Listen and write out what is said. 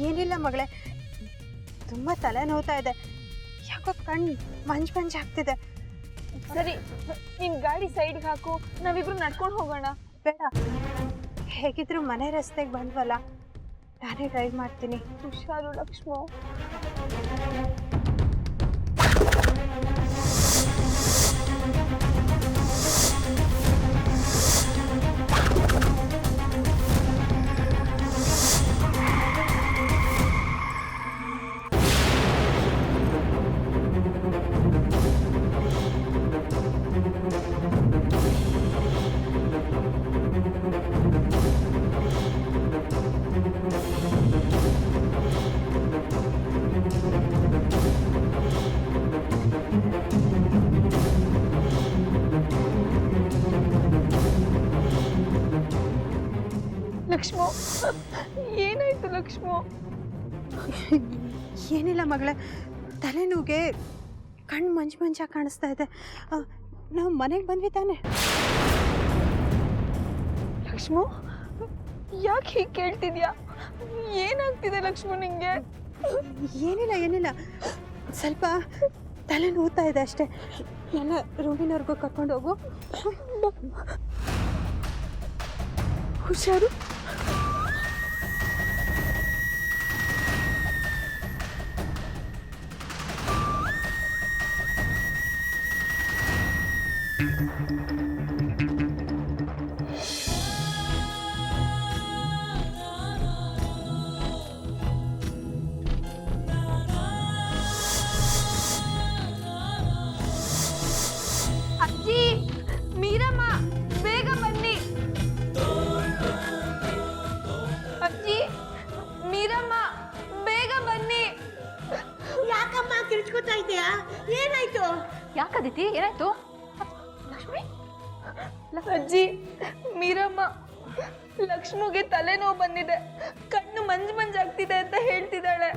ಏನಿಲ್ಲ ಮಗಳೇ, ತುಂಬ ತಲೆ ನೋವ್ತಾ ಇದೆ. ಯಾಕೋ ಕಣ್ಣು ಮಂಜಾಗ್ತಿದೆ. ಸರಿ, ನಿನ್ ಗಾಡಿ ಸೈಡ್ಗೆ ಹಾಕು, ನಾವಿಬ್ರು ನಡ್ಕೊಂಡು ಹೋಗೋಣ. ಬೇಡ, ಹೇಗಿದ್ರು ಮನೆ ರಸ್ತೆಗೆ ಬಂದ್ವಲ್ಲ, ನಾನೇ ಡ್ರೈವ್ ಮಾಡ್ತೀನಿ. ಹುಷಾರು ಲಕ್ಷ್ಮೋ. ಲಕ್ಷ್ಮೋ, ಏನಾಯ್ತು ಲಕ್ಷ್ಮೋ? ಏನಿಲ್ಲ ಮಗಳೇ, ತಲೆನೋವಿಗೆ ಕಣ್ಣು ಮಂಜಾಗಿ ಕಾಣಿಸ್ತಾ ಇದೆ. ನಾವು ಮನೆಗೆ ಬಂದ್ವಿ ತಾನೆ? ಲಕ್ಷ್ಮೋ, ಯಾಕೆ ಹೀಗೆ ಕೇಳ್ತಿದ್ಯಾ? ಏನಾಗ್ತಿದೆ ಲಕ್ಷ್ಮೋ ನಿಂಗೆ? ಏನಿಲ್ಲ, ಸ್ವಲ್ಪ ತಲೆ ನೋವ್ತಾ ಇದೆ ಅಷ್ಟೇ. ನನ್ನ ರೂಮಿನವರೆಗೂ ಕರ್ಕೊಂಡು ಹೋಗು. ಹುಷಾರು. ಅಜ್ಜಿ, ಮೀರಮ್ಮ, ಬೇಗ ಬನ್ನಿ. ಅಜ್ಜಿ, ಮೀರಮ್ಮ, ಬೇಗ ಬನ್ನಿ. ಯಾಕಮ್ಮ ಕಿರ್ಚ್ಕೊತಾ ಇದೆಯಾ? ಏನಾಯ್ತು? ಯಾಕದಿತಿ, ಏನಾಯ್ತು? ಲಕ್ಷ್ಮಿ, ಅಜ್ಜಿ, ಮೀರಮ್ಮ, ಲಕ್ಷ್ಮಿಗೆ ತಲೆನೋವು ಬಂದಿದೆ, ಕಣ್ಣು ಮಂಜಾಗ್ತಿದೆ ಅಂತ ಹೇಳ್ತಿದ್ದಾಳೆ.